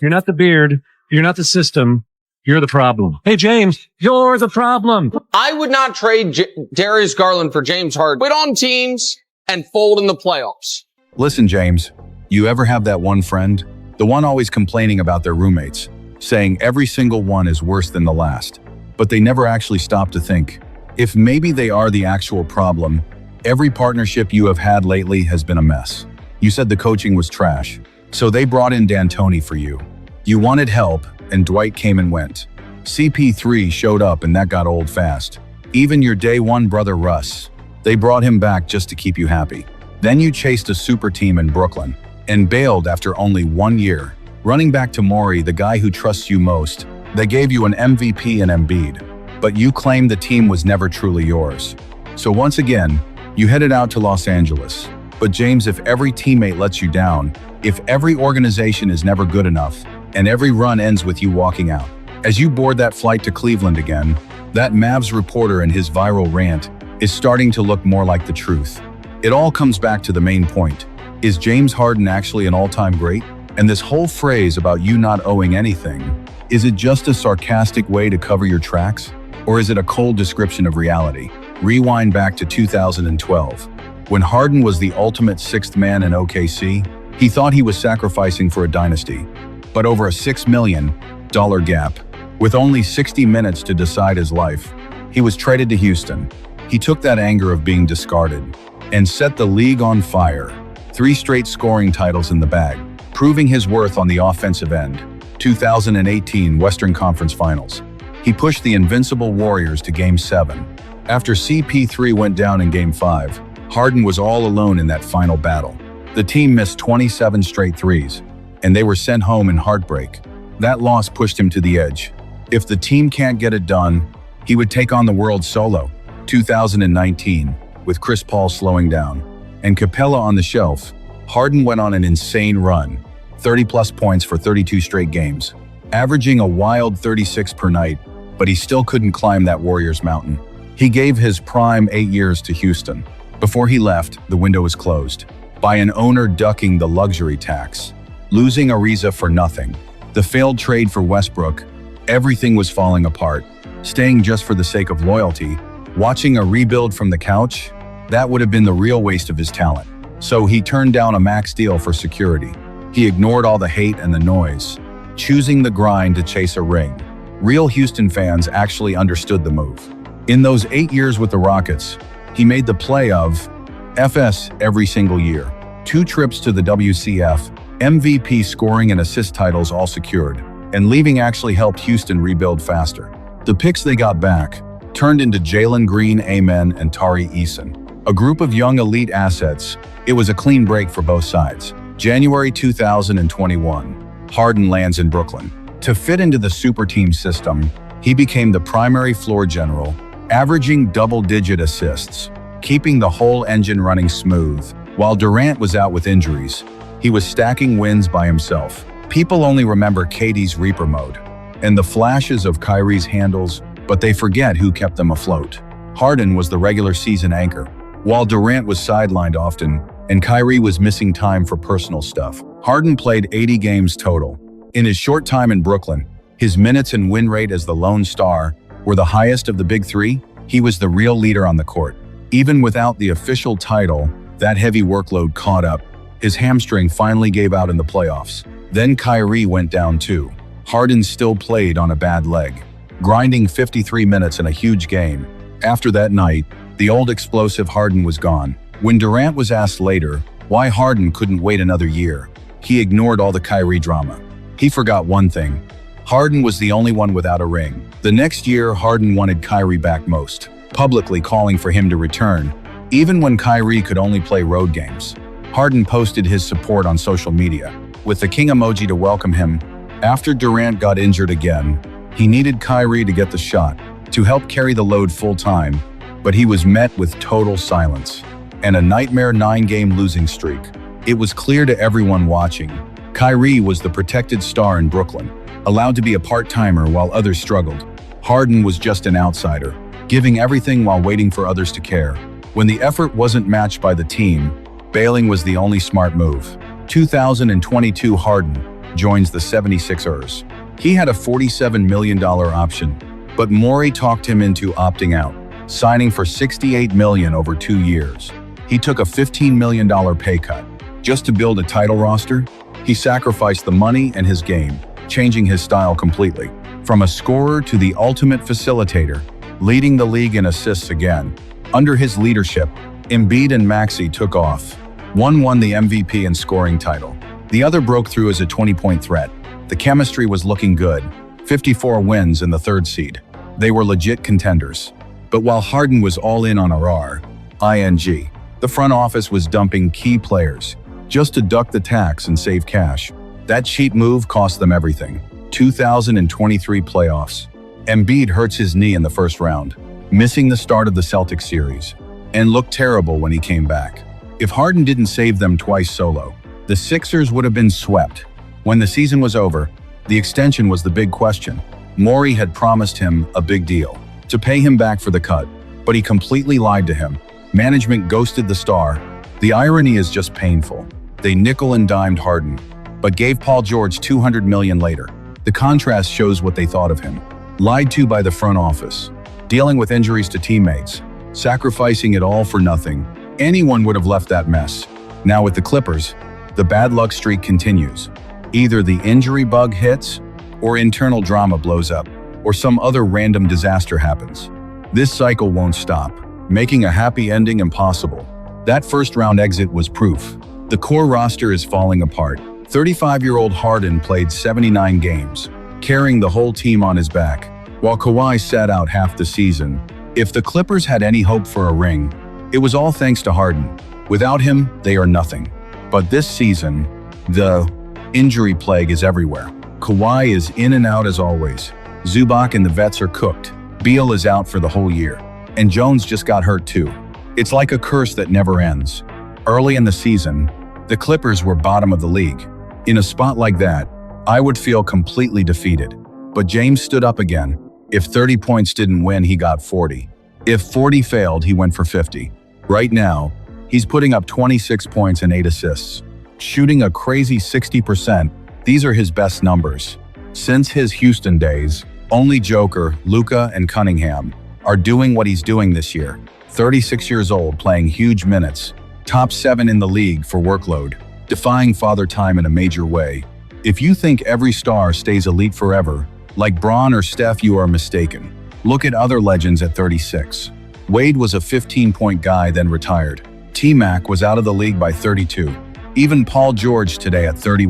You're not the beard. You're not the system. You're the problem. Hey, James, you're the problem. I would not trade Darius Garland for James Harden. Quit on teams and fold in the playoffs. Listen, James, you ever have that one friend? The one always complaining about their roommates, saying every single one is worse than the last. But they never actually stop to think, if maybe they are the actual problem. Every partnership you have had lately has been a mess. You said the coaching was trash, so they brought in D'Antoni for you. You wanted help, and Dwight came and went. CP3 showed up, and that got old fast. Even your day one brother Russ, they brought him back just to keep you happy. Then you chased a super team in Brooklyn, and bailed after only 1 year. Running back to Morey, the guy who trusts you most, they gave you an MVP and Embiid, but you claimed the team was never truly yours. So once again, you headed out to Los Angeles. But James, if every teammate lets you down, if every organization is never good enough, and every run ends with you walking out, as you board that flight to Cleveland again, that Mavs reporter and his viral rant is starting to look more like the truth. It all comes back to the main point. Is James Harden actually an all-time great? And this whole phrase about you not owing anything, is it just a sarcastic way to cover your tracks? Or is it a cold description of reality? Rewind back to 2012. When Harden was the ultimate sixth man in OKC, he thought he was sacrificing for a dynasty. But over a $6 million gap, with only 60 minutes to decide his life, he was traded to Houston. He took that anger of being discarded and set the league on fire. 3 straight scoring titles in the bag, proving his worth on the offensive end. 2018 Western Conference Finals. He pushed the invincible Warriors to Game 7. After CP3 went down in Game 5, Harden was all alone in that final battle. The team missed 27 straight threes, and they were sent home in heartbreak. That loss pushed him to the edge. If the team can't get it done, he would take on the world solo. 2019, with Chris Paul slowing down and Capella on the shelf, Harden went on an insane run. 30-plus points for 32 straight games, averaging a wild 36 per night, but he still couldn't climb that Warriors mountain. He gave his prime 8 years to Houston. Before he left, the window was closed by an owner ducking the luxury tax, losing Ariza for nothing, the failed trade for Westbrook. Everything was falling apart. Staying just for the sake of loyalty, watching a rebuild from the couch, that would have been the real waste of his talent. So he turned down a max deal for security. He ignored all the hate and the noise, choosing the grind to chase a ring. Real Houston fans actually understood the move. In those 8 years with the Rockets, he made the play of FS every single year. 2 trips to the WCF, MVP scoring and assist titles all secured, and leaving actually helped Houston rebuild faster. The picks they got back turned into Jalen Green, Amen, and Tari Eason. A group of young elite assets. It was a clean break for both sides. January 2021, Harden lands in Brooklyn. To fit into the super team system, he became the primary floor general, averaging double-digit assists, keeping the whole engine running smooth. While Durant was out with injuries, he was stacking wins by himself. People only remember KD's Reaper mode and the flashes of Kyrie's handles, but they forget who kept them afloat. Harden was the regular season anchor, while Durant was sidelined often and Kyrie was missing time for personal stuff. Harden played 80 games total. In his short time in Brooklyn, his minutes and win rate as the lone star were the highest of the big three. He was the real leader on the court. Even without the official title, that heavy workload caught up. His hamstring finally gave out in the playoffs. Then Kyrie went down too. Harden still played on a bad leg, grinding 53 minutes in a huge game. After that night, the old explosive Harden was gone. When Durant was asked later why Harden couldn't wait another year, he ignored all the Kyrie drama. He forgot one thing. Harden was the only one without a ring. The next year, Harden wanted Kyrie back most, publicly calling for him to return, even when Kyrie could only play road games. Harden posted his support on social media, with the king emoji to welcome him. After Durant got injured again, he needed Kyrie to get the shot, to help carry the load full-time, but he was met with total silence and a nightmare 9-game losing streak. It was clear to everyone watching, Kyrie was the protected star in Brooklyn, allowed to be a part-timer while others struggled. Harden was just an outsider, giving everything while waiting for others to care. When the effort wasn't matched by the team, bailing was the only smart move. 2022 Harden joins the 76ers. He had a $47 million option, but Morey talked him into opting out, signing for $68 million over 2 years. He took a $15 million pay cut. Just to build a title roster, he sacrificed the money and his game, changing his style completely. From a scorer to the ultimate facilitator, leading the league in assists again. Under his leadership, Embiid and Maxey took off. One won the MVP and scoring title. The other broke through as a 20-point threat. The chemistry was looking good. 54 wins in the 3rd seed. They were legit contenders. But while Harden was all in on ING, the front office was dumping key players just to duck the tax and save cash. That cheap move cost them everything. 2023 playoffs. Embiid hurts his knee in the first round, missing the start of the Celtics series, and looked terrible when he came back. If Harden didn't save them twice solo, the Sixers would have been swept. When the season was over, the extension was the big question. Morey had promised him a big deal to pay him back for the cut, but he completely lied to him. Management ghosted the star. The irony is just painful. They nickel and dimed Harden, but gave Paul George $200 million later. The contrast shows what they thought of him. Lied to by the front office, dealing with injuries to teammates, sacrificing it all for nothing. Anyone would have left that mess. Now with the Clippers, the bad luck streak continues. Either the injury bug hits, or internal drama blows up, or some other random disaster happens. This cycle won't stop, making a happy ending impossible. That first-round exit was proof. The core roster is falling apart. 35-year-old Harden played 79 games, carrying the whole team on his back, while Kawhi sat out half the season. If the Clippers had any hope for a ring, it was all thanks to Harden. Without him, they are nothing. But this season, the injury plague is everywhere. Kawhi is in and out as always. Zubac and the vets are cooked. Beal is out for the whole year. And Jones just got hurt too. It's like a curse that never ends. Early in the season, the Clippers were bottom of the league. In a spot like that, I would feel completely defeated. But James stood up again. If 30 points didn't win, he got 40. If 40 failed, he went for 50. Right now, he's putting up 26 points and 8 assists, shooting a crazy 60%. These are his best numbers. Since his Houston days, only Joker, Luka, and Cunningham are doing what he's doing this year. 36 years old, playing huge minutes, top 7 in the league for workload, defying father time in a major way. If you think every star stays elite forever, like Bron or Steph, you are mistaken. Look at other legends at 36. Wade was a 15-point guy, then retired. T-Mac was out of the league by 32. Even Paul George today at 30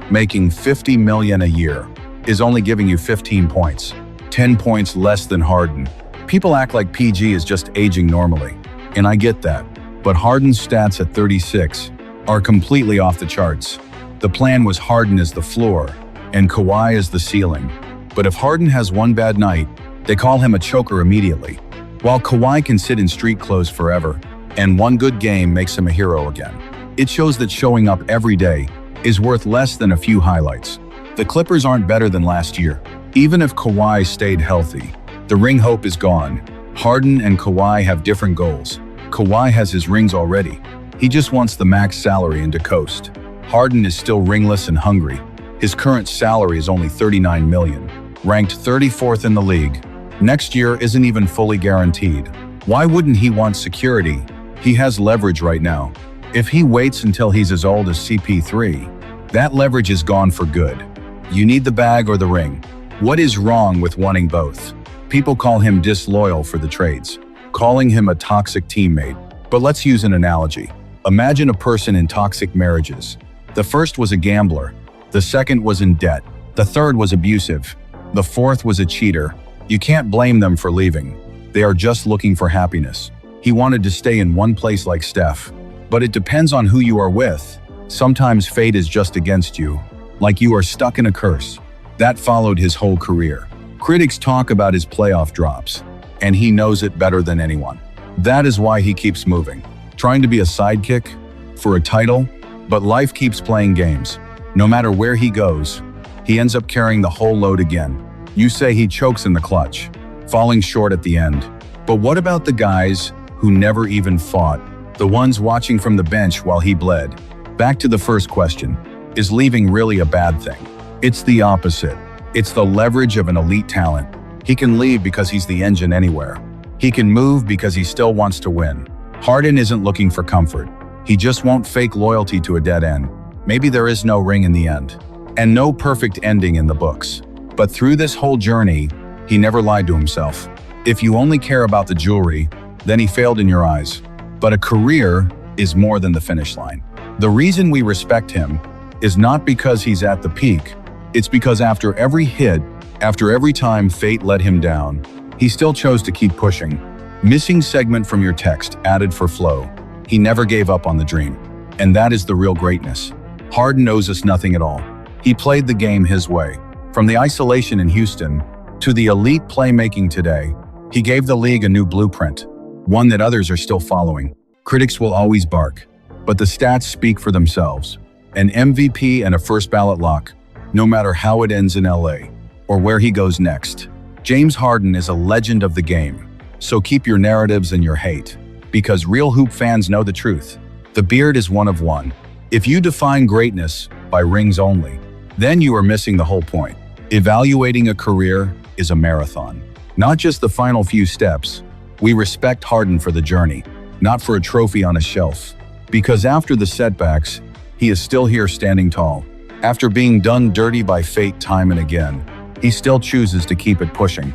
making $50 million a year, is only giving you 15 points. 10 points less than Harden. People act like PG is just aging normally, and I get that. But Harden's stats at 36 are completely off the charts. The plan was Harden as the floor, and Kawhi as the ceiling. But if Harden has one bad night, they call him a choker immediately. While Kawhi can sit in street clothes forever, and one good game makes him a hero again. It shows that showing up every day is worth less than a few highlights. The Clippers aren't better than last year. Even if Kawhi stayed healthy, the ring hope is gone. Harden and Kawhi have different goals. Kawhi has his rings already. He just wants the max salary and to coast. Harden is still ringless and hungry. His current salary is only $39 million, ranked 34th in the league. Next year isn't even fully guaranteed. Why wouldn't he want security? He has leverage right now. If he waits until he's as old as CP3, that leverage is gone for good. You need the bag or the ring. What is wrong with wanting both? People call him disloyal for the trades, calling him a toxic teammate. But let's use an analogy. Imagine a person in toxic marriages. The first was a gambler. The second was in debt. The third was abusive. The fourth was a cheater. You can't blame them for leaving. They are just looking for happiness. He wanted to stay in one place like Steph. But it depends on who you are with. Sometimes fate is just against you, like you are stuck in a curse. That followed his whole career. Critics talk about his playoff drops, and he knows it better than anyone. That is why he keeps moving, trying to be a sidekick for a title, but life keeps playing games. No matter where he goes, he ends up carrying the whole load again. You say he chokes in the clutch, falling short at the end. But what about the guys who never even fought? The ones watching from the bench while he bled? Back to the first question. Is leaving really a bad thing? It's the opposite. It's the leverage of an elite talent. He can leave because he's the engine anywhere. He can move because he still wants to win. Harden isn't looking for comfort. He just won't fake loyalty to a dead end. Maybe there is no ring in the end, and no perfect ending in the books. But through this whole journey, he never lied to himself. If you only care about the jewelry, then he failed in your eyes. But a career is more than the finish line. The reason we respect him is not because he's at the peak. It's because after every hit, after every time fate let him down, he still chose to keep pushing. Missing segment from your text, added for flow. He never gave up on the dream. And that is the real greatness. Harden owes us nothing at all. He played the game his way. From the isolation in Houston to the elite playmaking today, he gave the league a new blueprint, one that others are still following. Critics will always bark, but the stats speak for themselves. An MVP and a first ballot lock, no matter how it ends in LA or where he goes next. James Harden is a legend of the game, so keep your narratives and your hate, because real hoop fans know the truth. The beard is one of one. If you define greatness by rings only, then you are missing the whole point. Evaluating a career is a marathon, not just the final few steps. We respect Harden for the journey, not for a trophy on a shelf. Because after the setbacks, he is still here standing tall. After being done dirty by fate time and again, he still chooses to keep it pushing.